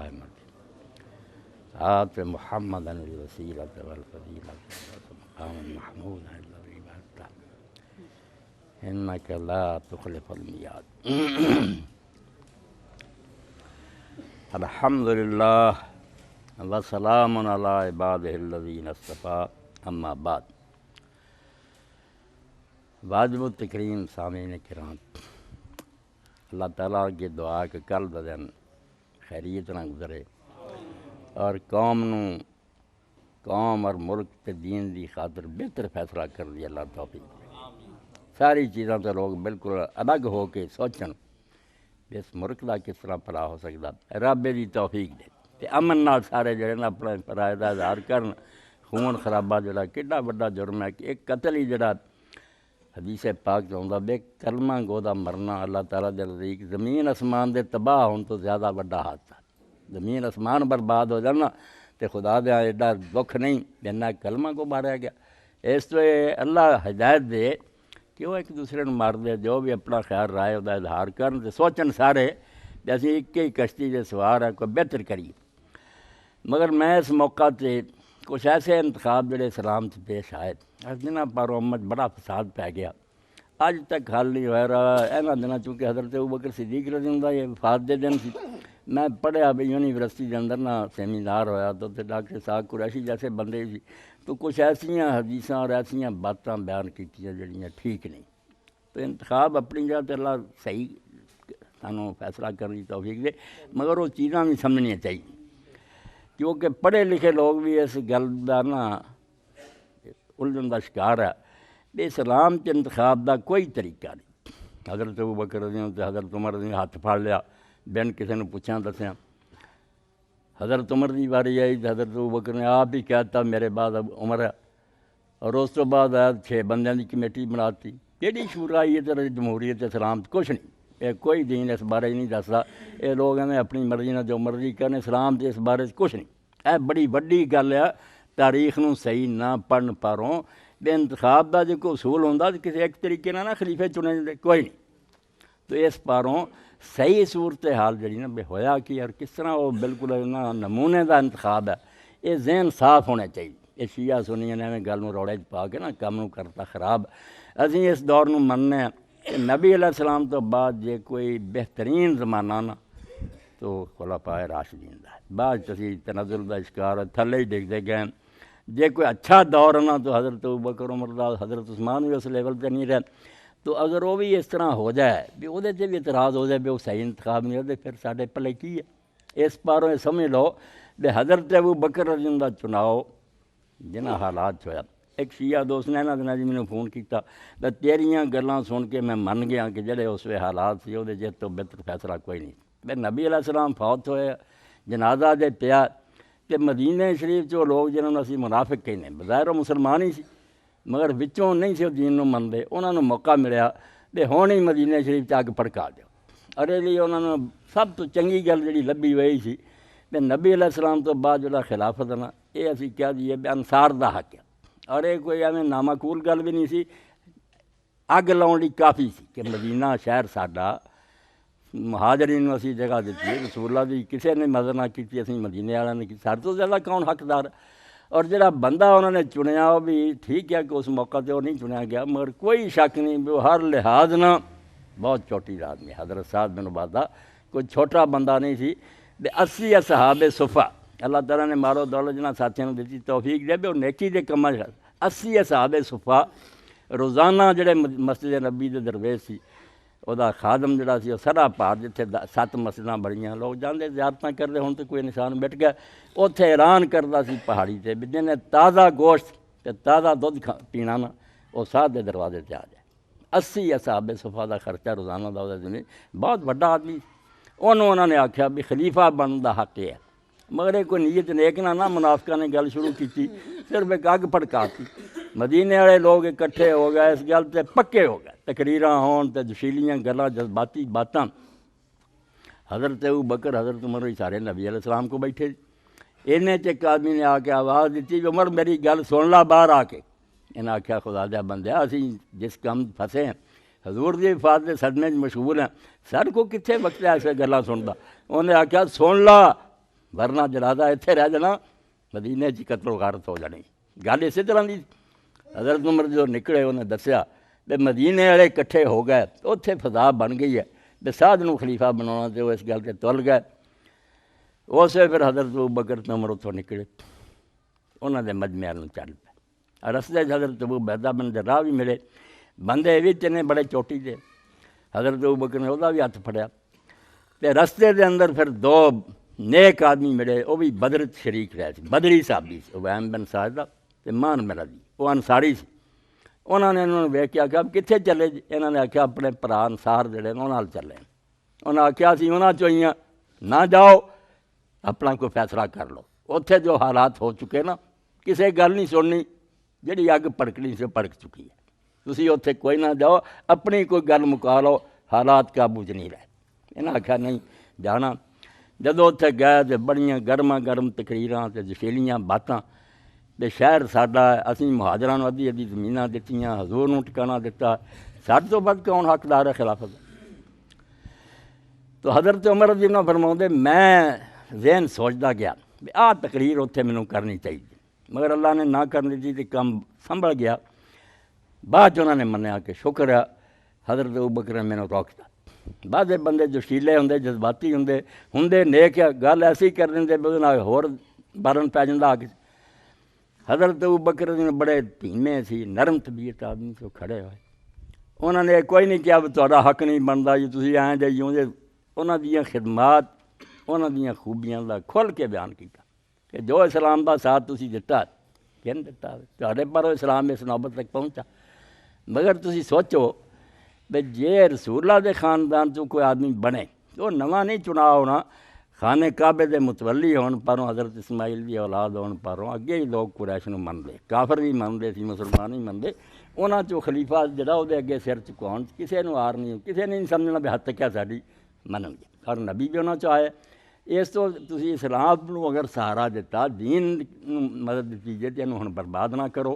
قائمت آت محمد الوسیلۃ والفضیلۃ مقام محمود الذی وعدتہ انک لا تخلف المیعاد۔ الحمدللہ وسلام علی عبادہ الذین اصطفیٰ، اما بعد۔ واجب التکریم سامعین کرام، اللہ تعالیٰ کی دعا کہ کل دا دن خیریت نہ گزرے اور قوم اور ملک تے دین دی خاطر بہتر فیصلہ کر دی اللہ توفیق دے۔ ساری چیزاں تو لوگ بالکل الگ ہو کے سوچن اس ملک دا کس طرح بھلا ہو سکتا، رب دی توفیق دے تے امن نال سارے جڑے نا اپنے فرائض دا اظہار کرن۔ خون خرابہ جڑا کڈا بڑا جرم ہے کہ ایک قتل ہی جڑا حدیث پاک چاہتا بے کلمہ گو دا مرنا اللہ تعالیٰ دے نزدیک زمین اسمان دے تباہ ہون تو زیادہ بڑا حادثہ۔ زمین اسمان برباد ہو جانا تے خدا دے ایڈا دکھ نہیں جنہ کلمہ کو ماریا گیا۔ اس تو اللہ ہدایت دے کہ وہ ایک دوسرے نے مار دے، جو بھی اپنا خیال رائے ہوتا ہے اظہار کرن تے سوچن سارے جیسے ایک ہی کشتی دے سوار ہے کوئی بہتر کریے۔ مگر میں اس موقع تے کچھ ایسے انتخاب جڑے اسلام سے پیش آئے جنہاں پر امت بڑا فساد پہ گیا، اج تک حل نہیں ہو رہا۔ اینا دنوں چونکہ حضرت ابوبکر صدیق رضی اللہ یہ وفات دے دن سی، میں پڑھیا بھی یونیورسٹی کے اندر نا سیمینار ہویا تو ڈاکٹر صاحب قریشی جیسے بندے سی تو کچھ ایسیاں حدیثاں اور ایسیاں باتاں بیان کیتیاں جڑیاں ٹھیک نہیں۔ تو انتخاب اپنی جگہ تے اللہ صحیح سانوں فیصلہ کرنے کی توفیق دے، مگر وہ چیزاں بھی سمجھنیاں چاہیے کیونکہ پڑھے لکھے لوگ بھی اس گل دا نا الجھن دا شکار ہے کہ اسلام کے انتخاب دا کوئی طریقہ نہیں۔ حضرت ابوبکر رضی اللہ عنہ تے حضرت عمر رضی اللہ عنہ ہاتھ پھاڑ لیا، بین کسی نے پوچھا دسیا۔ حضرت عمر دی باری آئی تو حضرت ابوبکر نے آپ ہی کہتا میرے بعد اب عمر ہے، اور اس تو بعد آیا 6 بندیاں دی کمیٹی بناتی۔ کیڑی شورا یہ تو جمہوریت اسلام کچھ نہیں، یہ کوئی دین اس بارے نہیں دستا، یہ لوگ ہمیں اپنی مرضی نہ جو مرضی کرنے، اسلام تے اس بارے کچھ نہیں۔ یہ بڑی وڈی گل ہے، تاریخ نو صحیح نہ پڑھن پاروں بے انتخاب دا جو کوئی اصول ہوندا تو کسی ایک طریقے نہ خلیفے چنے جاندے کوئی نہیں۔ تو اس پاروں صحیح صورتحال جڑی نا بے ہویا کی اور کس طرح وہ بالکل نمونے دا انتخاب ہے، یہ ذہن صاف ہونے چاہیے۔ یہ شیعہ سنیاں نے گل نو روڑے پا کے نا کام نو کرتا خراب۔ اسی اس دور نو مننے ہیں کہ نبی علیہ السلام تو بعد جے کوئی بہترین زمانہ نا تو خلفائے راشدین دا ہے، بعد تسی تنزل دا شکار تھلے ہی ڈگتے گئے۔ جے کوئی اچھا دور ہے نا تو حضرت ابوبکر عمر دا حضرت عثمان بھی اس لیول تے نہیں رہے، تو اگر وہ بھی اس طرح ہو جائے بھی وہ بھی اعتراض ہو جائے بھی وہ صحیح انتخاب نہیں ہوتے پھر ساڈے پلے کی ہے۔ اس پاروں یہ سمجھ لو کہ حضرت ابوبکر رضی اللہ عنہ دا چناؤ جنہ حالات ہویا۔ ایک شیعہ دوست نے دنوں جی میں فون کیتا کہ تیریاں گلاں سن کے میں من گیا کہ جڑے اس وے حالات سی وہ جت تو بہتر فیصلہ کوئی نہیں۔ میں نبی علیہ السلام فوت ہوئے، جنازہ دے پیا کہ مدینہ شریف جو لوگ جنہوں نے اسی منافق کہنے بظاہر مسلمان ہی سی مگر وچوں نہیں سی دین نو منتے، انہوں نے موقع ملیا کہ ہون ہی مدینہ شریف اگ پڑکا دیو۔ اور اس لیے انہوں نے سب تو چنگی گل جڑی لبھی وہی سی کہ نبی علیہ السلام تو بعد جڑا خلافت ہے نا یہ اسی کہہ دیے کہ انصار دا حق ہے، اور یہ کوئی ایویں نامعقول گل بھی نہیں سی، اگ لاؤن لی کافی سی کہ مدینہ شہر ساڈا مہاجرین نو اسی جگہ دیتی ہے، رسول اللہ دی کسی نے مدد نہ کی، اسی مدینے والوں نے کی، سارے تو زیادہ کون حقدار ہے۔ اور جڑا بندہ انہوں نے چنیا وہ بھی ٹھیک ہے کہ اس موقع تے وہ نہیں چنیا گیا، مگر کوئی شک نہیں بھی وہ ہر لحاظ نہ بہت چھوٹی آدمی حضرت سعد بن عبادہ کوئی چھوٹا بندہ نہیں سی۔ 80 اصحاب صفہ اللہ تعالیٰ نے مارو دولت جنہ ساتھیوں نے دیتی توفیق دے بھی وہ نیکی دے کماں 80 اصحاب صفہ روزانہ جڑے مسجد نبی دے درویش سی وہ خادم جڑا سی وہ سرا پار جتھے 7 مسجداں بڑیاں لوگ جاندے زیارتاں کرتے ہوں تو کوئی نشان مٹ گیا، اتھے اعلان کرتا سی پہاڑی تے بھی جنہیں تازہ گوشت تے تازہ دودھ پینا نا وہ ساتھ دے دروازے تے آ جائے۔ 80 اصحاب صفہ دا خرچہ روزانہ دا دن، بہت بڑا آدمی۔ انہوں نے آکھیا بھی خلیفہ بنن دا حق ہے، مگر یہ کوئی نیت نیک نہ منافقاں نے گل شروع کی، صرف ایک اگ پھڑکاتی۔ مدینے والے لوگ اکٹھے ہو گئے، اس گل تے پکے ہو گئے، تقریراں ہون تے جشیلیاں گلاں جذباتی باتاں۔ حضرت ابوبکر حضرت عمر سارے نبی علیہ السلام کو بیٹھے، انہیں ایک آدمی نے آ کے آواز دیتی کہ عمر میری گل سن لا باہر آ کے۔ انہیں آکھیا خدا دیا بندیا اسی جس کام پھسے ہیں حضور دی وفات دے صدمے مشغول ہیں، سر کو کتنے وقت ایسے گلاں سندا۔ انہیں آکھیا سن لا ورنہ جنازہ اتنے رہ جانا مدینے چ قتل و غارت ہو جانی. گل اسی طرح کی حضرت عمر جو نکلے انہیں دسیا بھی مدینے والے کٹھے ہو گئے اتنے فضا بن گئی ہے بھی سعد نو خلیفہ بنانا تو اس گل سے تل گئے. اسے پھر حضرت ابوبکر تے عمر اتوں نکلے انہوں نے مجمع نو چل پے. رستے حضرت ابو عبیدہ بن جراح بھی ملے بندے بھی چنے بڑے چوٹی دے. حضرت ابوبکر نے وہ بھی ہاتھ پھڑیا تے رستے دے اندر پھر دو نیک آدمی ملے وہ بھی بدر شریک رہے سی. بدری صحابی سی عبیم بن سعدہ تے مان میرا دی وہ انصاری سی. انہوں نے ویکھیا کہ اب کتنے چلے جی. انہوں نے آخیا اپنے بھرا انصار جڑے انہوں نال چلے. انہیں آخیا سی انہوں چوئیاں نہ جاؤ اپنا کوئی فیصلہ کر لو. اتنے جو حالات ہو چکے نا کسے گل نہیں سننی جہی اگ پڑکنی سے پڑک چکی ہے. تسی اتنے کوئی نہ جاؤ اپنی کوئی گل مکا لو حالات قابو چ نہیں رہے. انہیں آخیا نہیں جانا. جدو اتنے گئے تو بڑیاں گرما گرم تقریراں تے جشیلیاں باتاں تے شہر ساڈا اسی مہاجراں نوں ادھی ادھی زمیناں دتیاں حضور نوں ٹھکانہ دتا. ساڈے تو بعد کون حقدار ہے خلافت. تو حضرت عمر رضی اللہ فرماؤندے میں ذہن سوچتا گیا بھی آہ تقریر اتنے مینوں کرنی چاہیے مگر اللہ نے نہ کرنی تھی تو کم سنبھل گیا. بعد انہوں نے منیا کہ شکر ہے حضرت ابوبکر نے مینوں روکتا. بعض بندے جوشیلے ہوندے جذباتی ہوندے نیک گل ایسی کر دیں بھی وہ ہور برن پی جاتا. حضرت ابوبکر بڑے دھیمے سی نرم طبیعت آدمی سے کھڑے ہوئے. انہوں نے کوئی نہیں کیا بھی تہاڈا حق نہیں بنتا جی تسی آئیں جے یوں جے. انہوں دیاں خدمات انہوں دیاں خوبیاں دا کھل کے بیان کیتا کہ جو اسلام دا ساتھ تسی دتا کن دتا تہاڈے پر اسلام اس نوبت تک پہنچا. مگر تسی سوچو بھی جے رسول اللہ دے خاندان تو کوئی آدمی بنے تو نواں نہیں چنا ہونا. خانہ کعبے دے متولی ہون پروں حضرت اسماعیل دی اولاد ہون پروں اگے ہی لوگ قریش نوں منتے کافر بھی منتے سی مسلمان بھی منتے. انہاں چوں خلیفہ جڑا وہ اگے سر چکاؤن کسے نوں آر نہیں کسے نے نہیں سمجھنا بھی حد تک کیا ساڈی منن گے. اور نبی بھی انہاں چوں آئے. اس تو تسی اسلام نوں اگر سہارا دیتا دین نوں مدد دتی جے تے انہوں ہن برباد نہ کرو.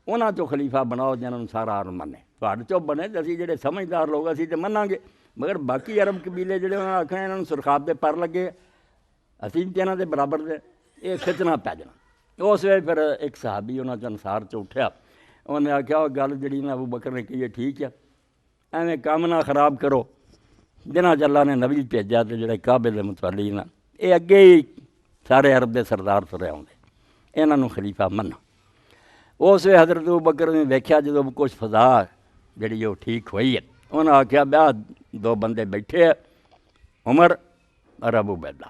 انہاں چوں خلیفہ بناؤ جنہاں نوں سارا آر منے. تہاڈے چوں بنے تے اسی جڑے سمجھدار لوگ اسی تے مناں گے. مگر باقی عرب قبیلے جڑے انہاں آکھنا انہاں نوں سرخاب دے پر لگے اسی بھی انہاں دے برابر دے یہ فتنہ پی جانا. اس ویلے پھر ایک صحابی انہاں چوں انصار چ اٹھیا. انہوں نے آخیا وہ گل جڑی نا ابوبکر نے کہی ہے ٹھیک ہے ایویں کام نہ خراب کرو. جنہاں اللہ نے نبی بھیجا تے جڑے کعبے دے متولی نا یہ اگے ہی سارے عرب دے سردار ترے آؤندے انہاں نوں خلیفہ منا. اس ویلے حضرت ابوبکر نے ویکھیا جدوں کچھ فضا جڑی وہ ٹھیک ہوئی ہے انہوں نے آخیا بیاہ دو بندے بیٹھے ہیں عمر اور ابو عبیدہ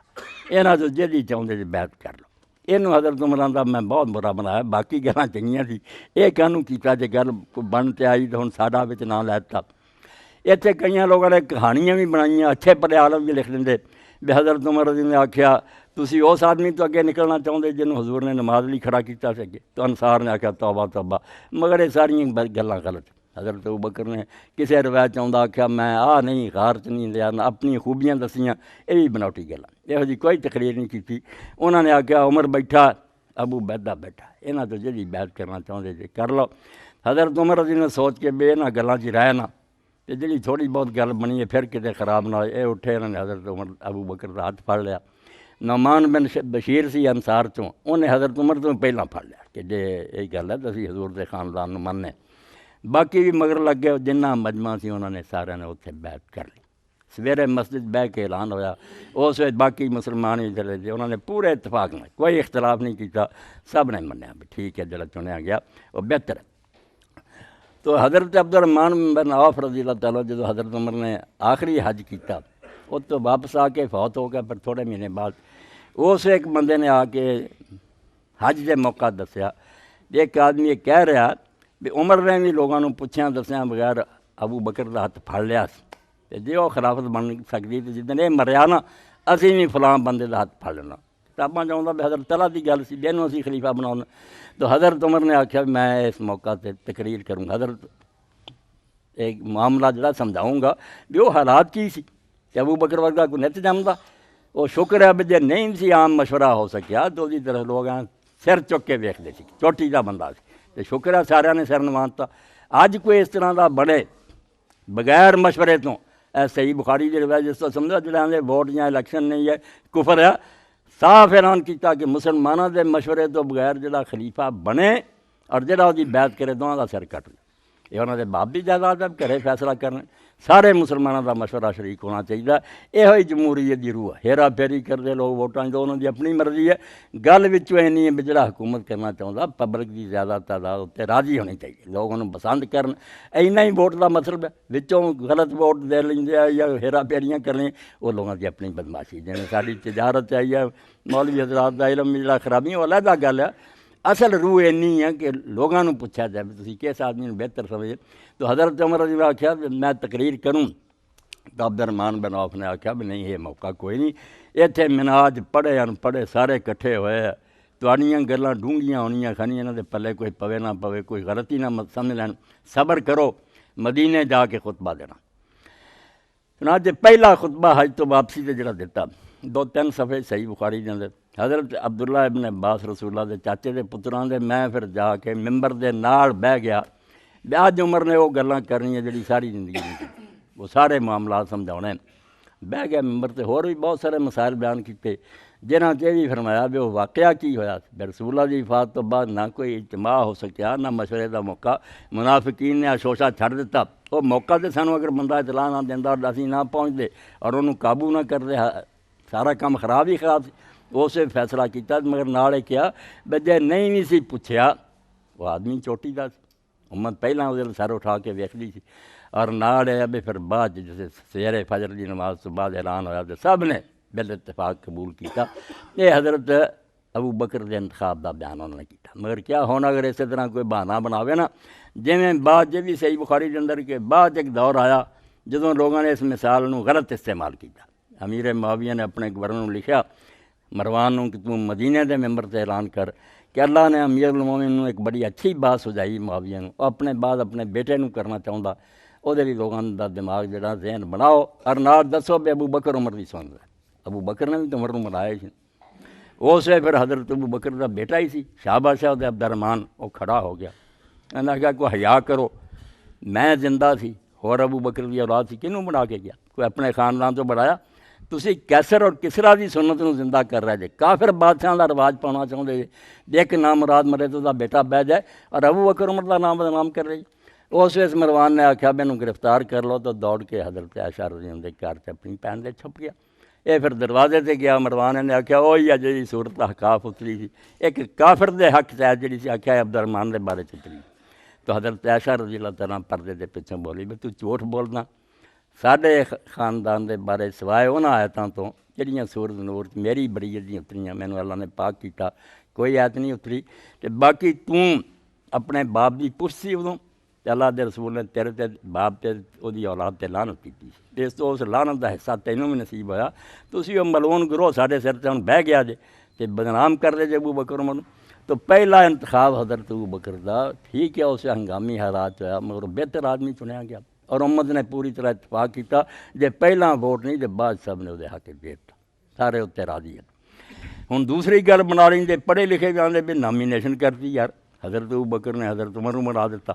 یہاں تو جی چاہتے جی بیعت کر لو. یہ حضرت عمر آندا میں بہت برا بنایا باقی گلاں چنگیاں سی یہ کہنوں کیتا جے گل بن تے آئی تو ہن ساڈا وچ نہ لیتا. اتنے کئی لوگوں نے کہانیاں بھی بنائیاں اچھے پڑے عالم بھی لکھ دیں بھی حضرت عمر نے آخیا تسی اس آدمی تو اگے نکلنا چاہتے جنہوں حضور نے نماز لی کھڑا کیتا سی اگے تو انصار نے آخیا توبہ توبہ. مگر یہ ساریاں گلاں غلط. حضرت ابوبکر نے کسی روایت چاہتا آخیا میں نہیں غار چ نہیں لیا اپنی خوبیاں دسیاں یہ بھی بناوٹی گلاں یہو جی کوئی تقریر نہیں کی. انہوں نے آخیا عمر بیٹھا ابو عبیدہ بیٹھا یہاں تو جی بیعت کرنا چاہتے جی کر لو. حضرت عمر رضی نے سوچ کے بے یہاں گلاں چ رہ نہ تے جی تھوڑی بہت گل بنی ہے پھر کتے خراب نہ ہوئے. یہ اٹھے انہوں نے حضرت عمر ابو بکر کا ہاتھ پھڑ لیا. نعمان بن بشیر سی انصار چوں انہیں حضرت عمر تو پہلاں پھڑ لیا کہ جی یہی گل ہے تو اسی حضور دے خاندان نوں مننے. باقی بھی مگر لگ گئے جنہ مجمع سی انہوں نے سارے نے اتنے بیعت کر لی. سویرے مسجد بہ کے اعلان ہویا اس وقت باقی مسلمان بھی چلے تھے انہوں نے پورے اتفاق میں کوئی اختلاف نہیں کیتا. سب نے منیا بھی ٹھیک ہے جڑا چنیا گیا وہ بہتر ہے. تو حضرت عبد الرحمن بن عوف رضی اللہ تعالیٰ جدو حضرت عمر نے آخری حج کیتا وہ تو واپس آ کے فوت ہو گیا. پھر تھوڑے مہینے بعد اس ایک بندے نے آ کے حج دے موقع دسیا ایک آدمی یہ کہہ رہا بھی عمر نے بھی لوگوں کو پوچھیا دسیا بغیر ابو بکر کا ہاتھ پھڑ لیا تے جی وہ خلافت بن سکتی تو جدن یہ مریا نا اسی بھی فلاں بندے کا ہاتھ پھڑ لینا. کتاباں چاہتا بھی حضرت طلحہ کی گل سی جنوں اسی خلیفہ بناؤ. تو حضرت عمر نے آخیا میں اس موقع تے تقریر کروں حضرت ایک معاملہ جڑا سمجھاؤں گا بھی وہ حالات کی سی کہ ابو بکر ورگا کوئی نت جمدا. وہ شکر ہے بھی جے نہیں سی عام مشورہ ہو سکیا تو اسی طرح لوگ سر چک کے ویکھدے سی چوٹی دا بندہ سی تے شکر ہے سارے نے سر نوانتا. اج کوئی اس طرح دا بڑے بغیر مشورے تو صحیح بخاری دی روایت جس تو سمجھا جڑے ووٹ یا الیکشن نہیں ہے کفر ہے صاف اعلان کیتا کہ مسلمانوں دے مشورے تو بغیر جڑا خلیفہ بنے اور جڑا دی بیعت کرے دونوں دا سر کٹ لے، یہ انہوں نے باپ بھی جائیداد ہے گھرے فیصلہ کرنے، سارے مسلمانوں دا مشورہ شریک ہونا چاہیے۔ یہ جمہوریت دی روح ہے، ہیرا پھیری کرتے لوگ ووٹاں تو انہوں دی اپنی مرضی ہے، گل وچوں اینی ہے بھی جڑا حکومت کرنا چاہتا پبلک دی زیادہ تعداد اتنے راضی ہونی چاہیے، لوگ انہوں پسند کرن، اینا ہی ووٹ دا مطلب ہے، وچوں غلط ووٹ دے لیں یا ہیرا پھیریاں کر لیں، وہ لوگوں دی اپنی بدماشی جنہیں ساری تجارت چاہیے مولوی حضرات دا علم جڑا خرابیاں وہ علیحدہ گل ہے۔ اصل روح اینی ہے کہ لوگوں کو پوچھا جائے تسی کس آدمی بہتر سمجھے۔ تو حضرت عمر رضی اللہ آخیا میں تقریر کروں تو عبد الرحمن بن عوف نے آخیا بھی نہیں یہ موقع کوئی نہیں، اتنے مناج پڑھے ان پڑھے سارے کٹھے ہوئے تواڈیاں گلاں ڈونگیاں ہونیاں کھانیاں انہاں دے پلے کوئی پوے نہ پوے، کوئی غلطی نہ سمجھ لین، صبر کرو، مدینے جا کے خطبہ دینا۔ چنانچہ پہلا خطبہ حج تو واپسی سے جڑا دیتا 2-3 صفحے صحیح بخاری دے اندر، حضرت عبداللہ ابن عباس رسول اللہ دے چاچے دے پتراں دے، میں پھر جا کے ممبر دے نال بہ گیا، اج عمر نے وہ گلاں کرنی جڑی ساری زندگی نہیں کی، وہ سارے معاملات سمجھاؤنے، بہ گیا ممبر تے، اور بھی بہت سارے مسائل بیان کیتے جنہاں تے بھی فرمایا بھی وہ واقعہ کی ہویا بھی رسول اللہ دی وفات تو بعد نہ کوئی اجتماع ہو سکیا نہ مشورے دا موقع، منافقین نے شوشہ چھڑ دیتا، وہ موقع تے سانوں اگر بندہ اطلاع نہ دیندا اور اسی نہ پہنچ دے اور انہوں قابو نہ کردے سارا کام خراب ہی خراب سی، اسے فیصلہ کیتا مگر نالے کیا بجے نہیں بھی سی پوچھیا، وہ آدمی چوٹی دا سی، امت پہلا وہ سر اٹھا کے ویکھدی سی، اور نال ہے بھی پھر بعد جیسے سویرے فجر دی نماز تو بعد اعلان ہویا تو سب نے بال اتفاق قبول کیتا۔ یہ حضرت ابو بکر دے انتخاب دا بیان انہوں نے کیتا، مگر کیا ہونا اگر اسی طرح کوئی بہانہ بناوے نا، جویں بعد یہ بھی صحیح بخاری دے اندر کہ بعد ایک دور آیا جدوں لوگوں نے اس مثال نو غلط استعمال کیتا، امیر معاویہ نے اپنے گورنر نو لکھیا مروان نو کہ تم مدینے دے ممبر تے اعلان کر کہ اللہ نے امیر المومنین نو ایک بڑی اچھی بات سجائی معاویہ نو، اپنے بعد اپنے بیٹے نو کرنا چاہتا، وہ بھی لوگوں دا دماغ جڑا ذہن بناؤ اور نال دسو بھی ابو بکر عمر دی سن رہے، ابو بکر نے بھی تو عمر نو منایا سی، اسے پھر حضرت ابو بکر دا بیٹا ہی سی شہباز شاہ عبد الرحمن، وہ کھڑا ہو گیا، انہوں نے کہا کوئی حیا کرو، میں زندہ سی اور ابو بکر دی اولاد سی کنوں بنا کے گیا، کوئی اپنے خاندان تو بڑھایا، تسی کیسر اور کسرا دی سنت نو زندہ کر رہے جے، کافر بادشاہ دا رواج پانا چاہتے جے، ایک نام مراد مرے تو دا بیٹا بہ جائے اور ابو بکر عمر دا نام بدنام کر رہے۔ اس ویس مروان نے آخیا میں انہوں گرفتار کر لو، تو دوڑ کے حضرت عائشہ رضی اللہ عنہا دے گھر تے اپنی پہن دے چھپ گیا، یہ پھر دروازے تے گیا، مروان نے آخیا وہی ہے جی صورت احقاف اتری سی، ایک کافر دے حق چاہے جی سی آخیا عبد الرحمن دے بارے اتری، تو حضرت عائشہ رضی اللہ تعالیٰ پردے دے پیچھے بولی بھی تو جھوٹ بولنا، ساڈے خاندان دے بارے سوائے انہاں آیتاں تو جڑیاں سورت نور میری بریت دی اتریاں مینوں اللہ نے پاک کیتا، کوئی آیت نہیں اتری، تے باقی توں اپنے باپ دی پشت سی ادوں تے اللہ دے رسول نے تیرے تے باپ تے او دی اولاد تے لعنت کیتی، تے اس تو اس لعنت دا حصہ تینوں بھی نصیب ہویا، تسی او ملعون گروہ ساڈے سر تے ہن بہ گیا جے تے بدنام کر دے جے ابو بکر عمر۔ تو پہلا انتخاب حضرت ابو بکر دا ٹھیک ہے، اسے ہنگامی حالات ہویا مگر بہتر آدمی چنیا گیا، اور امت نے پوری طرح اتفاق کیتا جے پہلا ووٹ نہیں تے بعد سب نے وہ حق دیتا، سارے اتنے راضی ہیں۔ ہن دوسری گل بنا لیں جے پڑھے لکھے بھی آندے بھی نامینیشن کرتی یار حضرت ابو بکر نے حضرت عمر نوں بنا دیتا،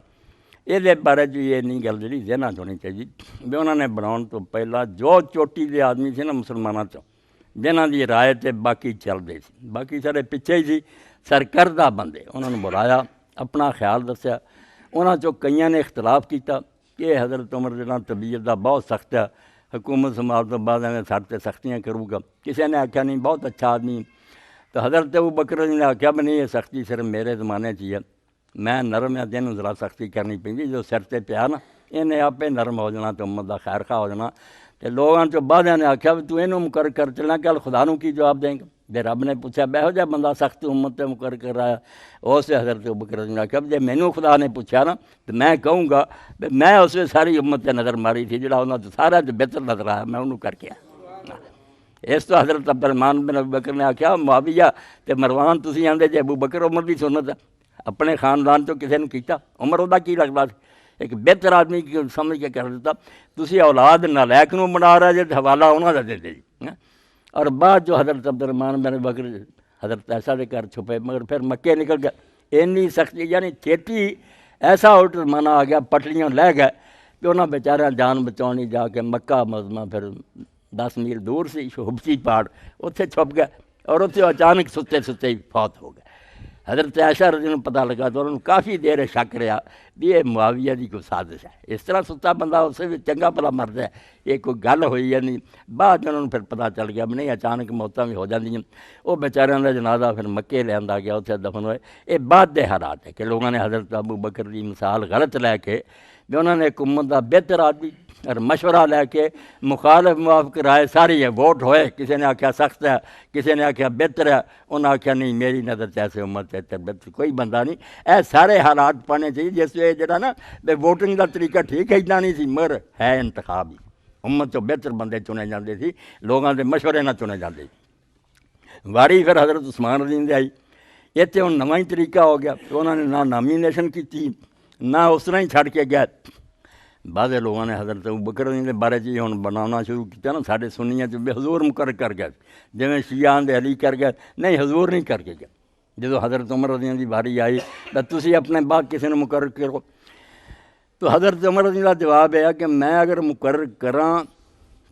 یہ بارے جو یہ نہیں گل جی ذہناں ہونی چاہیے بھی انہوں نے بناؤن تو پہلا جو چوٹی دے آدمی سی نا مسلمانوں چوں جنہاں دی رائے تے باقی چلدے سی، باقی سارے پیچھے ہی سی، سرکردہ بندے انہوں نے بلایا، اپنا خیال دسیا، انہاں چوں کئیاں نے اختلاف کیتا کہ حضرت عمر جنہاں طبیعت دا بہت سخت ہے، حکومت سنبھال تو بعد میں سر تے سختیاں کروں گا، کسی نے آخیا نہیں بہت اچھا آدمی، تو حضرت ابو بکر نے آخیا بھی نہیں یہ سختی صرف میرے زمانے چ ہی ہے، میں نرم یا دن ذرا سختی کرنی پی جو سر تے پیا نا انہیں آپ نرم ہو جانا تو امت دا خیر خواہ ہو جانا، تو لوگوں چوں بعد نے آخیا بھی تو اینوں مقرر کر چلنا کہ خدا نوں کی جواب دیں گا، جے رب نے پوچھا بہو جا بندہ سخت امت تے مقرر کر رہا ہے، اس حضرت ابو بکر نے آخیا جے مینوں خدا نے پوچھا نا تو میں کہوں گا میں اس ویلے ساری امت تے نظر ماری تھی جڑا انہاں تو سارا جو بہتر نظر آیا میں انہوں کر کے آیا۔ اس تو حضرت عبد الرحمن بن ابو بکر نے آخیا معاویہ تے مروان تسی آندے جے ابو بکر عمر دی سنت ہے، اپنے خاندان تو کسی نے کیتا، عمر دا کی لگتا ایک بہتر آدمی کی سمجھ کے کر دیتا، تسی اولاد نالیک نوں بنا رہے جے حوالہ انہاں دا دے دے جی، اور بعد جو حضرت عبد الرحمن بن ابو بکر حضرت عائشہ دے گھر چھپے مگر پھر مکے نکل گئے، اینی سختی یعنی چھیتی ایسا آرڈر مانا آ گیا پٹڑیاں لے گئے کہ انہاں بیچاریاں جان بچاؤنی جا کے مکہ معظمہ پھر 10 میل دور سی حبشی پہاڑ اتنے چھپ گئے، اور اتنے اچانک ستے ستے ہی فوت ہو گئے۔ حضرت عائشہ رضی اللہ عنہ پتہ لگا تو انہوں نے کافی دیر شک رہا بھی یہ معاویہ دی کوئی سازش ہے، اس طرح ستا بندہ اسے بھی چنگا بھلا مرد ہے، یہ کوئی گل ہوئی ہے نہیں۔ بعد انہوں نے پھر پتہ چل گیا بھی نہیں اچانک موتاں بھی ہو جاندیاں۔ وہ بیچاریاں دا جنازہ پھر مکے لے آندا گیا، اتنے دفن ہوئے۔ یہ بعد دے حالات ہے کہ لوگوں نے حضرت ابو بکر دی مثال غلط لے کے بھی انہوں نے ایک امت دا بہتر آدمی اور مشورہ لے کے مخالف موافق رائے ساری ہے، ووٹ ہوئے، کسی نے آکھیا سخت ہے، کسی نے آکھیا بہتر ہے، انہوں نے آکھیا نہیں میری نظر ایسے امت ہے بہتر کوئی بندہ نہیں۔ اے سارے حالات پانے چاہیے جس وجہ جڑا نا بے ووٹنگ دا طریقہ ٹھیک ہے اتنا نہیں سی، مگر ہے انتخاب ہی، امت چوں بہتر بندے چنے جاندے سی، لوگاں دے مشورے نہ چنے جاندے سی۔ واری پھر حضرت عثمان رضی اللہ عنہ آئی، اتنے ہوں نواں ہی طریقہ ہو گیا، انہوں نے نہ نامینیشن کی نہ اس طرح ہی چھڑ کے گئے۔ بعض لوگوں نے حضرت ابوبکر رضی اللہ عنہ دے بارے چ ہن بنانا شروع کیا نا، سارے سنیاں چ بے حضور مقرر کر گئے، جویں شیعہ دے علی کر گئے، نہیں حضور نہیں کر کے گئے۔ جدو حضرت عمر رضی اللہ عنہ دی باری آئی تو تسی اپنے بعد کسی نے مقرر کرو، تو حضرت عمر رضی اللہ عنہ دا جواب ہے کہ میں اگر مقرر کراں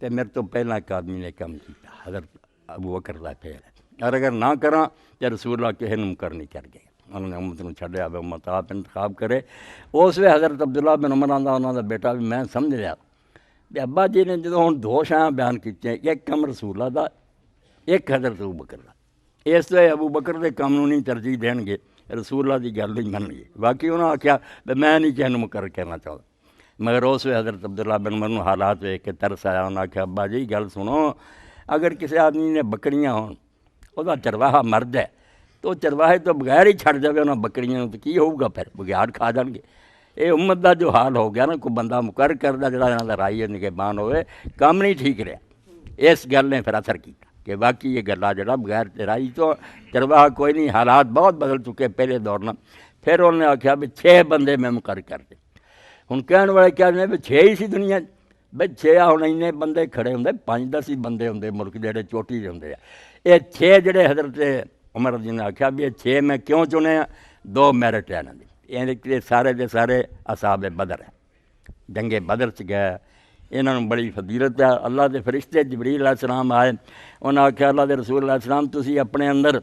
تو میرے تو پہلا ایک آدمی نے کم کیا، حضرت ابوبکر دا پھیل ہے، اور اگر نہ کراں تو رسول اللہ کسی نے مقرر نہیں کر گئے۔ انہوں نے امت نو چھڈیا بھی امت آپ انتخاب کرے۔ اس وقت حضرت عبداللہ بن عمر آندا انہوں دا بیٹا بھی میں سمجھ لیا بھی ابا جی نے جدوں ہن دو شاں بیان کیتے، ایک کم رسول اللہ دا، ایک حضرت ابوبکر دا، اس وقت ابوبکر دے کم نو نہیں ترجیح دین گے، رسول اللہ دی گل نہیں من گے۔ باقی انہوں نے آکھیا بھی میں نہیں کسی نے مقرر کرنا چاہتا، مگر اس وقت حضرت عبداللہ بن عمر نو حالات ویکھ کے ترس آیا، انہوں نے آکھیا ابا جی گل سنو، اگر کسی آدمی نے بکریاں ہون، وہ دا چرواہا مرد ہے تو چرواہے تو بغیر ہی چھڑ جائے انہوں بکریاں تو کی ہوگا، پھر بغیر کھا جان گے۔ یہ امت دا جو حال ہو گیا نا، کوئی بندہ مقرر کردہ جڑا انہوں دا رائی نگہبان ہوئے، کام نہیں ٹھیک رہا۔ اس گل نے پھر اثر کیا کہ باقی یہ گلا جڑا بغیر رائی تو چرواہا کوئی نہیں، حالات بہت بدل چکے پہلے دور نہ۔ پھر انہوں نے آکھیا بھی 6 بندے میں مقرر کر دے۔ ہن کہنے والے کیا نے بھی 6 ہی سی دنیا، بھئی 6 ہن اینے بندے کھڑے ہوندے، 5-10 ہی بندے ہوندے ملک جڑے چوٹی دے ہوندے آ۔ یہ 6 جڑے حضرت عمر رضی نے آکھیا بھی یہ 6 میں کیوں چنے ہیں؟ 2 میرٹ ہے انہاں دی، یہ سارے دے سارے اصحاب بدر ہیں، جنگ بدر چ گئے، انہوں نے بڑی فضیلت ہے۔ اللہ دے فرشتے جبریل علیہ السلام آئے، انہوں نے آکھیا اللہ دے رسول علیہ السلام تسی اپنے اندر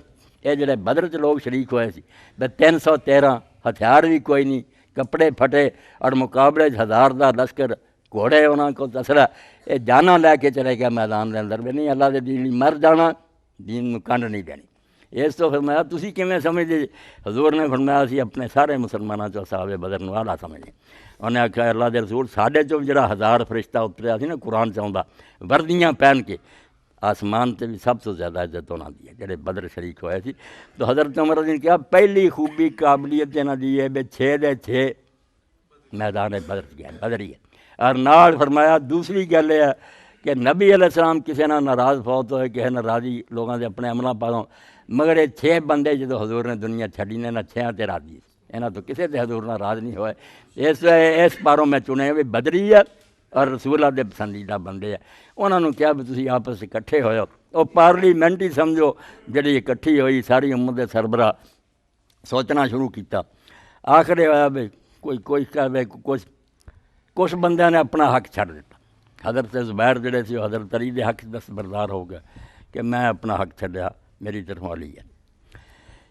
یہ جڑے بدر چ لوگ شریک ہوئے سی 313 ہتھیار بھی کوئی نہیں، کپڑے پھٹے، اور مقابلے 1000 دا لشکر، گھوڑے انہوں کو تسلا، یہ جانا لے کے چلے گیا میدان دے اندر بھی نہیں اللہ دے دین مر جانا، دین نو کنڈ نہیں دینی۔ اس تو فرمایا تسی کیویں سمجھدے؟ حضور نے فرمایا اسی اپنے سارے مسلمانوں چ صحاب بدر نو اعلیٰ سمجھے۔ انہوں نے آکھیا اللہ دے رسول ساڈے چوں جڑا 1000 فرشتہ اتریا سی نا قرآن چاہندا وردیاں پہن کے، آسمان تے بھی سب تو زیادہ عزت انہاں دی ہے جڑے بدر شریک ہوئے سی۔ تو حضرت عمر رضی نے کہا پہلی خوبی قابلیت انہاں دی ہے بھی 6 دے 6 میدان بدر گئے، بدری ہے۔ اور نال فرمایا دوسری گل یہ ہے کہ نبی علیہ السلام کسی نہ ناراض فوت ہوئے، کسی نہ راضی لوگوں کے اپنے عملوں پاسوں، مگر یہ 6 بندے جدو حضور نے دنیا چھڈی نے نہ 6 تے راضی، انہاں تو کسی تے حضور ناراض نہیں ہوئے۔ اس پاروں میں چنے بھی بدری ہے اور رسول اللہ دے پسندیدہ بندے ہیں۔ انہوں نے کہا بھی تسی آپس اکٹھے ہوئے ہو، وہ پارلیمنٹ ہی سمجھو جڑی اکٹھی ہوئی، ساری امت دے سربراہ سوچنا شروع کیتا۔ آخر یہ ہوا بھی کچھ بندیاں نے اپنا حق چھڑ دیتا۔ حضرت زبیر جڑے سی حضرت علی دے حق دستبردار ہو گئے کہ میں اپنا حق چھڈیا، میری طرفوں علی ہے۔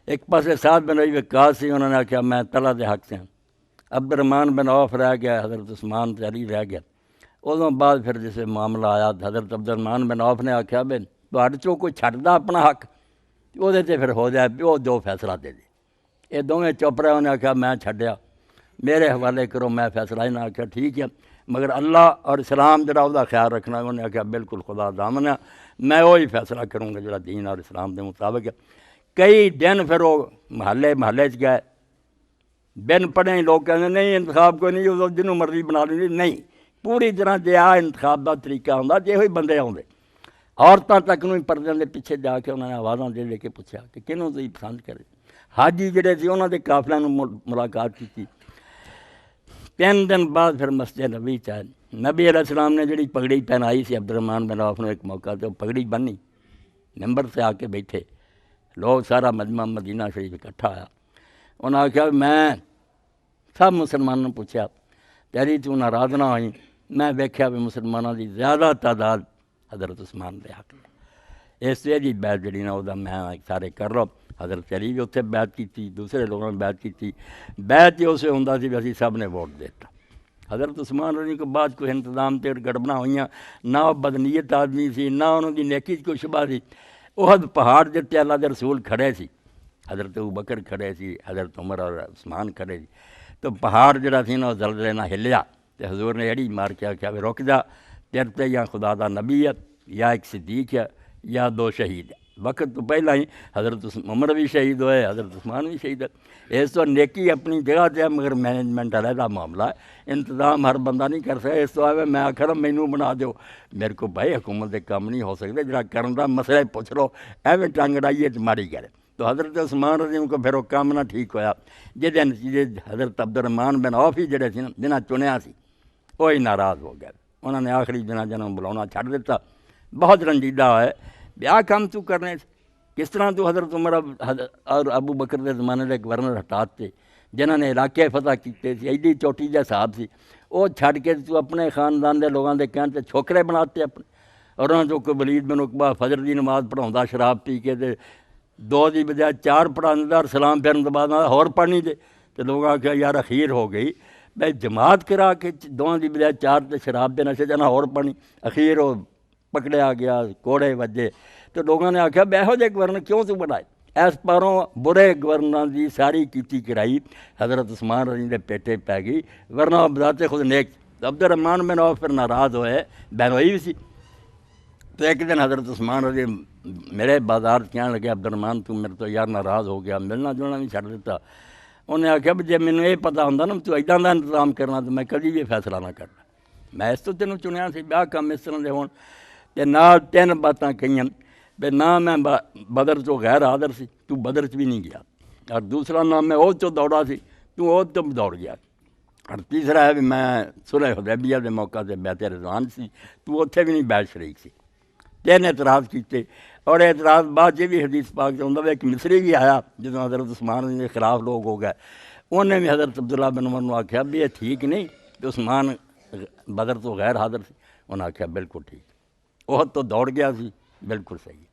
ایک پاسے سعد بن ابی وقاص سی، انہوں نے آکھیا میں طلحہ دے حق سے ہوں۔ عبد الرحمن بن عوف رہ گیا، حضرت عثمان تے علی رہ گیا۔ ادوں بعد پھر جسے معاملہ آیا حضرت عبد الرحمن بن عوف نے آکھیا بھی تہاڈے چوں کوئی چھڈدا اپنا حق، وہ تے پھر ہو جائے وہ جو فیصلہ دے دے۔ یہ دونوں چپ رہے، انہوں نے آکھیا میں چھڈیا، میرے حوالے کرو میں فیصلہ ہی نہ۔ آکھیا ٹھیک ہے، مگر اللہ اور اسلام جڑا وہ خیال رکھنا۔ انہوں نے آکھیا بالکل خدا دامن ہے، میں وہی فیصلہ کروں گا جڑا دین اور اسلام دے مطابق ہے۔ کئی دن پھر وہ محلے چ گئے، بن پڑھے لوگ کہتے نہیں انتخاب کوئی نہیں، وہ جنوں مرضی بنا لیں، نہیں پوری طرح جے آ انتخاب کا طریقہ ہوندا جے ہوئی بندے آؤندے۔ عورتاں تک نوں پردے دے پیچھے جا کے انہوں نے آوازاں دے کے پوچھا کہ کنوں تسی پسند کرے۔ حاجی جڑے سی انہوں دے قافلے نوں ملاقات کی۔ 3 دن بعد پھر مسجد نبی چاہے نبی علیہ السلام نے جڑی پگڑی پہنائی سی عبد الرحمن بن عوف نے ایک موقع تے وہ پگڑی بنی، ممبر سے آ کے بیٹھے، لوگ سارا مجمع مدینہ شریف اکٹھا آیا۔ انہوں نے کہا میں سب مسلمانوں پوچھا تیری تو ناراض نہ ہوئی، میں ویکھیا بھی مسلمانوں دی زیادہ تعداد حضرت عثمان دے حق میں۔ اس سے جی بیعت جڑی نا وہ میں سارے کر لو. حضرت علی بھی اتنے بیعت کی، دوسرے لوگوں نے بیعت کی. بیعت ہی اسے ہوں سی بھی اسی سب نے ووٹ دیتا. حضرت عثمان رضی کو بعد کوئی انتظام تے گڑبڑاں ہوئیاں، نہ وہ بدنیت آدمی سی، نہ انہوں دی نیکی کوئی شبہ سی. احد پہاڑ جتے اللہ دے رسول کھڑے سی، حضرت ابوبکر کھڑے سی، حضرت عمر اور عثمان کھڑے سی. تو پہاڑ جڑا سی نا وہ زلزلے نہ ہلیا. تو حضور نے ایڑی مار کے آخیا بھی رک جا، تیرے تے یا خدا دا نبی ہے، یا ایک صدیق ہے، یا دو شہید ہے. وقت تو پہلا ہی حضرت عمر بھی شہید ہوئے، حضرت عثمان بھی شہید ہے. اس تو نیکی اپنی جگہ تے ہے، مگر مینجمنٹ علیحدہ معاملہ ہے. انتظام ہر بندہ نہیں کر سکتا. اس تو آئے میں آخر مینوں بنا دیو. میرے کو بھائی حکومت دے کام نہیں ہو سکتے، جڑا کرن دا مسئلہ پوچھ لو، ایویں ٹنگ اڑائیے تے ماری کرے. تو حضرت عثمان رضی اللہ عنہ کو پھر وہ کام نہ ٹھیک ہویا. جہدے نتیجے حضرت عبد الرحمن بن عوف ہی جڑے سی نا جنہاں چنیا سی، وہی ناراض ہو گئے. انہوں نے آخری جنہوں بلاؤنا چھڑ دیتا. بہت رنجیدہ ہے بیاہ کام تو کرنے سے. کس طرح تو حضرت عمر اور ابو بکر دے زمانے دے گورنر ہٹات تھے جنہوں نے علاقے فتح کیتے سی، ایڈی چوٹی جا صاحب سی. وہ چھڑ کے تو اپنے خاندان دے لوگوں دے کہن تے چھوکرے بناتے اپنے. اور انہوں جو کوئی ولید بن عقبہ فجر دی نماز پڑھاوندا شراب پی کے تے 2 دی بجائے 4 پڑھاوندا اور سلام پھرن تو بعد ہور پڑھنی دے. تو لوگ آخیا یار اخیر ہو گئی بھائی جماعت کرا کے 2 دی بجائے 4 تے شراب دے نشے جانا ہور پڑھنی. اخیر وہ پکڑیا گیا، کوڑے وجے. تو لوگوں نے آخیا بے ہو جے گورنر کیوں تو بنائے. اس پاروں برے گورنر دی ساری کیتی کرائی حضرت عثمان رضی دے پیٹے پی گئی، ورنہ بذات خود نیک. عبد الرحمن بن عوف پھر ناراض ہوئے، بہنوئی بھی سی. تو ایک دن حضرت عثمان رضی میرے بازار کہنے لگے عبد الرحمن تو میرے تو یار ناراض ہو گیا، ملنا جلنا بھی چھڑ دیتا. انہیں آخیا بھی جے مینوں یہ پتہ ہوندا نا تو ایڈاں دا انتظام کرنا تو میں کبھی بھی فیصلہ نہ کرنا. میں اس تو تینوں چنیا سی بیاہ کام اس طرح دے ہون. تے نال 3 باتاں کہیاں بے نہ میں بدر چو غیر حاضر سی، تو بدر چ بھی نہیں گیا. اور دوسرا نام میں عہد چو دوڑا سی، تو عہد تو دوڑ گیا. اور تیسرا ہے بھی میں صلح حدیبیہ دے موقع تے بیعت رضوان سی، تو اتھے بھی نہیں بیعت شریک سی. 3 اعتراض کیتے. اور اعتراض بعد یہ بھی حدیث پاک چاہتا ہے ایک مصری بھی آیا جدوں حضرت عثمان کے خلاف لوگ ہو گئے. انہیں بھی حضرت عبداللہ بن عمر نے آخیا بھی یہ ٹھیک نہیں کہ عثمان بدر تو غیر حاضر سی. انہیں آخیا بالکل ٹھیک. عہد تو دوڑ گیا سی، بالکل صحیح ہے.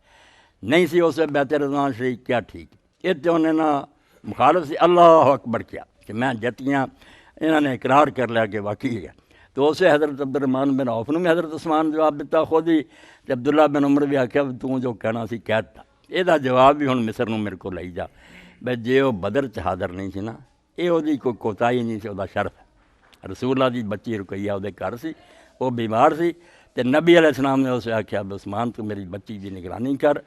نہیں سی اسے بیعت رضوان شریک کیا ٹھیک. یہ تو انہیں نہ مخالف سی اللہ اکبر کیا کہ میں جتیاں انہوں نے اقرار کر لیا کہ واقعی ہے. تو اسے حضرت عبد الرحمن بن عوف نے بھی حضرت عثمان جواب دیتا خود ہی. تے عبداللہ بن عمر بھی آخیا تو جو کہنا سی کہتا. یہ جواب بھی ہن مصر نوں میرے کو لئی جا بھائی جے وہ بدر چ حاضر نہیں سی نا یہ وہی کوئی کوتاہی نہیں سی، وہ شرف ہے. رسول اللہ دی بچی رقیہ وہ گھر سی، وہ بیمار سی. تے نبی علیہ السلام نے اسے آخیا عثمان تو میری بچی دی نگرانی کر،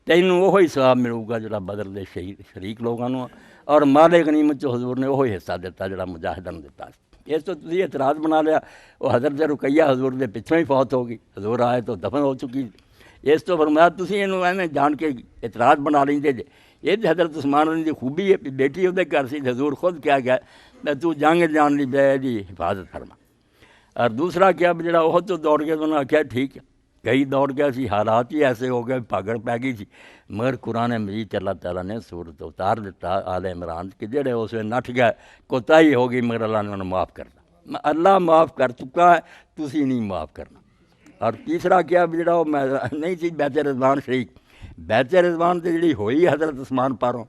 تینوں وہی ثواب ملے گا جڑا بدر دے شریک لوگوں. اور مال غنیمت چ حضور نے وہی حصہ دیتا جڑا مجاہدوں نے دیتا. اس تو تسی اعتراض بنا لیا. وہ حضرت رقیہ حضور دے پچھوں ہی فوت ہو گئی، حضور آئے تو دفن ہو چکی. اس تو فرمایا تسی انہوں ایویں جان کے اعتراض بنا لیندے جے. یہ حضرت عثمان دی خوبی ہے، بیٹی وہ گھر سی، حضور خود کیا گیا میں تو جنگ جان لی بے دی حفاظت فرما. اور دوسرا کیا جڑا وہ تو دوڑ گیا تو انہوں نے آخیا ٹھیک ہے کئی دوڑ گیا سی، حالات ہی ایسے ہو گئے پاگڑ پی گئی سی. مگر قرآن مجید اللہ تعالیٰ نے صورت اتار دیتا آل عمران کہ جڑے اس میں نٹھ گئے کوتاہی ہو گئی مگر اللہ نے انہوں معاف کرنا. اللہ معاف کر چکا ہے، تسی نہیں معاف کرنا. اور تیسرا کیا جڑا وہ نہیں سی بیعت رضوان شریک. بیعت رضوان تے جڑی ہوئی حضرت عثمان پاروں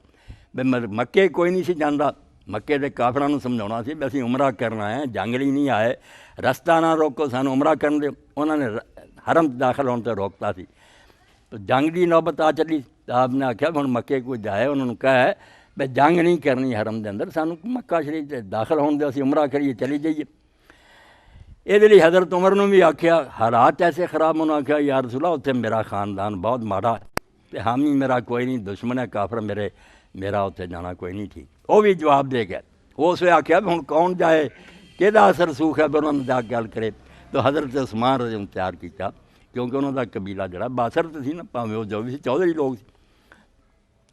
مکے کوئی نہیں سی جاندا. مکے دے کافراں نوں سمجھاਉਣਾ سی بھی اسی عمرہ کرنا ہے، جنگ لئی نہیں آئے، رستہ نہ روکو سانوں عمرہ کرن دیو. انہوں نے حرم داخل ہونے تے روکتا سی. تو جنگ دی نوبت آ چلی تو آپ نے آخیا ہن مکے کو جائے انہوں نے کہا ہے بھائی جنگ نہیں کرنی حرم دے اندر، سانوں مکہ شریف تے داخل ہون دے اسی عمرہ کریے چلی جائیے. یہ لیے حضرت عمر نے بھی آخیا حالات ایسے خراب انہوں نے آخیا یا رسول اللہ اتنے میرا خاندان بہت ماڑا ہے، حامی میرا کوئی نہیں، دشمن ہے کافر میرا اتنے جانا کوئی نہیں ٹھیک. وہ بھی جواب دے گئے. وہ اسے آخیا بھی ہن کون جائے کہدا اثر سوکھ ہے، انہوں نے جا کے گل کرے. تو حضرت عثمان رضی اللہ تیار کیتا کیونکہ انہوں کا قبیلہ جڑا باسرت سی نا، پاویں وہ جو بھی سی چودھری لوگ سی.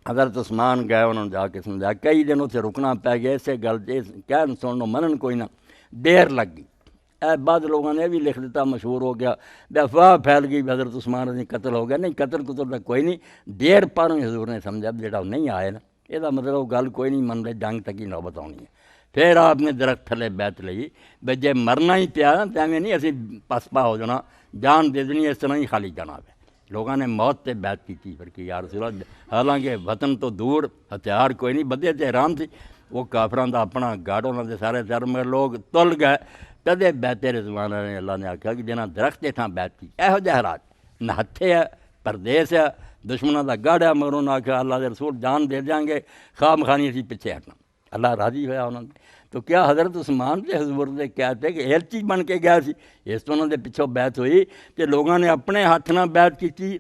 حضرت عثمان گئے انہوں نے جا کے سمجھایا. کئی دن اتنے رکنا پی گیا اسے گل کہن سننوں منن کوئی نہ، دیر لگ گئی. بعد لوگوں نے بھی لکھ دیتا مشہور ہو گیا بے افواہ پھیل گئی حضرت عثمان رضی قتل ہو گیا. نہیں قتل کا کوئی نہیں، دیر پر حضور نے سمجھا جڑا نہیں آئے نا یہ مطلب وہ گل کوئی نہیں من رہے، جنگ تک ہی نوبت آنی ہے. پھر آپ نے درخت تھلے بیعت لئی بھائی جے مرنا ہی پیا نا تو ایویں نہیں اسی پسپا ہو جانا، جان دے دینی اس طرح ہی خالی جانا پہ. لوگوں نے موت تے بیعت کی پھر کہ یا رسول اللہ، حالانکہ وطن تو دور، ہتھیار کوئی نہیں، بدے تے حرام سی، وہ کافران دا اپنا گاڑ انہاں دے سارے سر مگر لوگ تل گئے، تدے بیعت رضوان نے اللہ نے آکھا کہ جنہاں درخت دے تھاں بیعت کی، ایہو جے حالات نہ ہتھے ہے، پردیس ہے، دشمنوں دا گاڑ ہے، مگر انہوں نے آکھا اللہ دے رسول جان دے دیاں گے، خام خانی اسی پیچھے ہٹنا، اللہ راضی ہویا انہوں نے۔ تو کیا حضرت عثمان تے حضور دے کہتے کہ ایلچی بن کے گیا سی، اس تو انہوں نے پچھوں بیعت ہوئی کہ لوگوں نے اپنے ہاتھ نہ بیعت کی،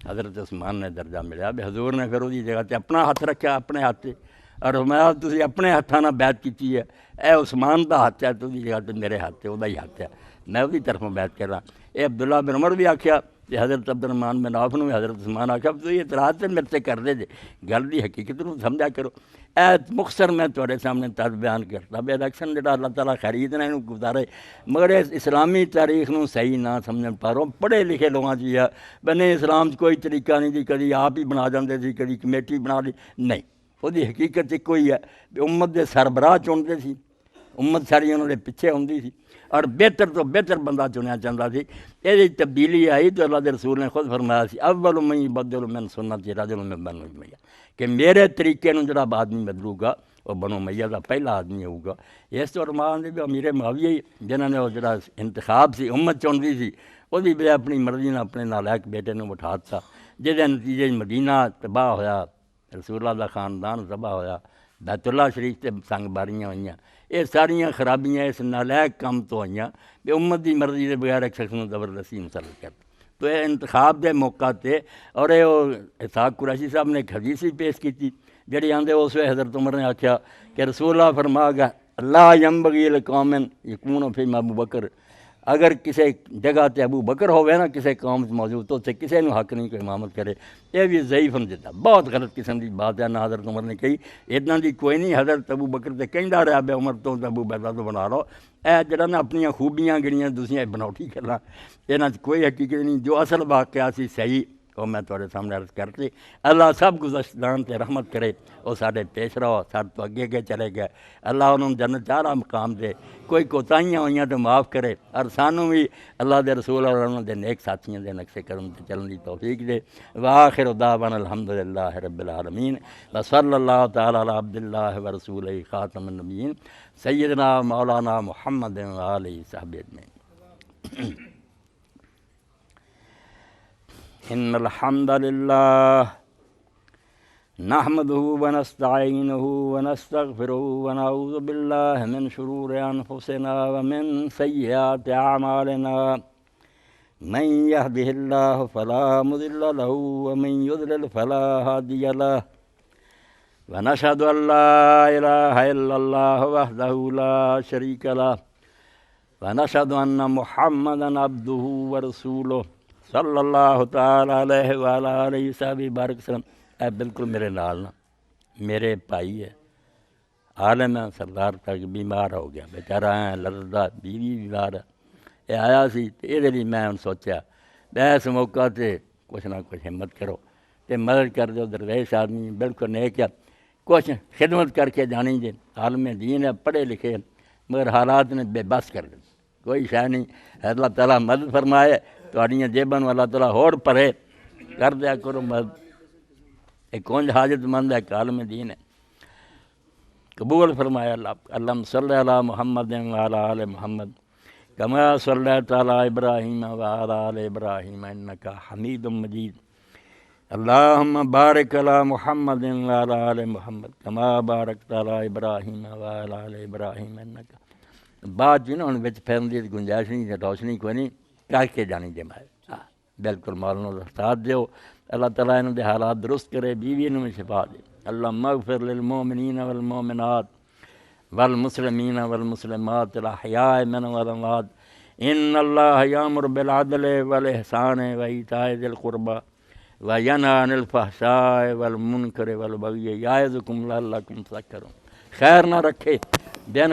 حضرت عثمان نے درجہ ملیا بھی حضور نے پھر وہی جگہ تے اپنا ہاتھ رکھا اپنے ہاتھ تے، اور فرمایا تسی اپنے ہاتھاں نہ بیعت کی ہے، اے عثمان دا ہاتھ ہے تو دی جگہ تے میرے ہاتھ تے وہی ہاتھ ہے، میں وہی طرفوں بیعت کر رہا۔ اے عبداللہ بن عمر بھی آکھیا کہ حضرت عبد الرحمن بن عوف نے بھی حضرت عثمان آکھیا تو یہ اعتراض تے میرے تے کر دے جے، گل دی حقیقت نوں سمجھا کرو۔ اے مختصر میں تواڈے سامنے تد بیان کرتا بے اکثر جڑا اللہ تعالیٰ خرید نے گزارے، مگر اس اسلامی تاریخ نوں صحیح نہ سمجھن پاروں پڑھے لکھے لوگاں چ ہے بنے اسلام چ کوئی طریقہ نہیں جی، کدی آپ ہی بنا جاندے سی، کدی کمیٹی بنا لی، نہیں، وہ دی حقیقت ایک کوئی ہے کہ امت دے سربراہ چنتے سی، امت ساری انہوں نے پیچھے ہوندی سی، اور بہتر تو بہتر بندہ چنیا چاہتا سی۔ یہ تبدیلی آئی تو اللہ دے رسول نے خود فرمایا سی اول من یبدل من سنتی رجل من بنو امیہ، کہ میرے طریقے نوں جڑا آدمی بدلو گا وہ بنو امیہ دا پہلا آدمی ہوگا۔ اس تو رمان بھی امیر معاویہ ہی جنہوں نے وہ جڑا انتخاب سی امت چنتی سی، وہ بھی بے اپنی مرضی نہ اپنے نالائق بیٹے نوں بٹھا تا، جس نتیجے مدینہ تباہ ہویا، رسول اللہ دا خاندان تباہ ہویا، بیت اللہ شریف تے سنگ باریاں ہوئیاں، یہ ساریاں خرابیاں اس نالائق کام تو ہوئیاں کہ امت دی مرضی دے بغیر ایک شخص نوں زبردستی مسلط کر۔ تو یہ انتخاب دے موقع تے اور یہ اسحاق قریشی صاحب نے ایک حدیث بھی پیش کی تھی جڑی آندے اس وقت حضرت عمر نے آکھیا کہ رسول اللہ فرما گا لا ینبغی لقوم یکون فیہم ابو بکر، اگر کسی جگہ تے ابو بکر ہوئے نا کسی قوم موجود تو اسے کسی نوں حق نہیں کوئی امامت کرے، یہ بھی ضعیف دیتا، بہت غلط قسم کی بات ہے، نہ حضرت عمر نے کہی اتنا دی کوئی نہیں، حضرت ابو بکر تے کہندا رہا بے عمر تو ابو بیدہ تو بنا لو، اے جڑا نا اپنی خوبیاں گڑیاں دوسریاں بناوٹی کرنا، یہاں کوئی حقیقت نہیں، جو اصل واقعہ سی صحیح وہ میں تھوڑے سامنے عرض کرتی۔ اللہ سب گزشتگان تے رحمت کرے، وہ سارے پیش رہو، سارے تو اگے اگے چلے گئے، اللہ انہوں جنت چارہ مقام دے، کوئی کوتاہیاں ہوئیاں تو معاف کرے، اور سانوں بھی اللہ دے رسول اور انہوں دے نیک ساتھیاں دے نقشے قدم تے چلن دی توفیق دے۔ وآخر دعوانا الحمدللہ رب العالمین، وصلی اللہ تعالی علی عبداللہ ورسولہ خاتم النبیین سیدنا مولانا محمد وآلہ صحبہ اجمعین۔ ان الحمد للہ نحمده ونستعینه ونستغفره ونعوذ باللہ من شرور انفسنا ومن سیئات اعمالنا، من يهده اللہ فلا مضل له ومن يضلل فلا هادی له، ونشهد ان لا الہ الا اللہ وحدہ لا شریک له، ونشهد ان محمدا عبدہ ورسولہ صلی اللہ تعالیٰ علیہ وآلہ علیہ وسلم بارک وسلم۔ اے بالکل میرے نال نا میرے بھائی ہے عالم ہے سردار تک بیمار ہو گیا بیچارہ ہے، لرزدہ بیوی بیمار ہے، یہ آیا سی تے یہ لیے میں سوچا اس موقع تے کچھ نہ کچھ ہمت کرو تے مدد کر دو، درویش آدمی بالکل نیک ہے، کچھ خدمت کر کے جانی جے، عالم دین ہے، پڑھے لکھے مگر حالات نے بے بس کر دیں، کوئی شے نہیں، اللہ تعالیٰ مدد فرمائے تواڈیاں جیباں نوں اللہ تعالیٰ ہور پرے کر دیا کرو مدد، ایک کونج حاجت مند ہے، ایک عالم دین ہے، قبول فرمایا اللہ۔ اللہم صلی علی محمد وعلی آل محمد کما صلیت علی ابراہیم وعلی آل ابراہیم انک حمید مجید، اللہم بارک علی محمد وعلی آل محمد کما بارکت علی ابراہیم وعلی آل ابراہیم انک، بات جو نا ان وچ پھیرن دی گنجائش نہیں، روشنی کوئی نہیں، کر کے جانی جمائے، بالکل مولانا دا ساتھ دیو، اللہ تعالیٰ انہوں دے حالات درست کرے، بیوی انہوں میں شفا دے، اللہم اغفر للمؤمنین والمؤمنات والمسلمین والمسلمات الاحیاء منهم والاموات، ان اللہ یامر بالعدل والاحسان وایتاء ذی القربى وینہی عن الفحشاء والمنکر والبغی یعظکم لعلکم تذکرون۔ خیر نہ رکھے دن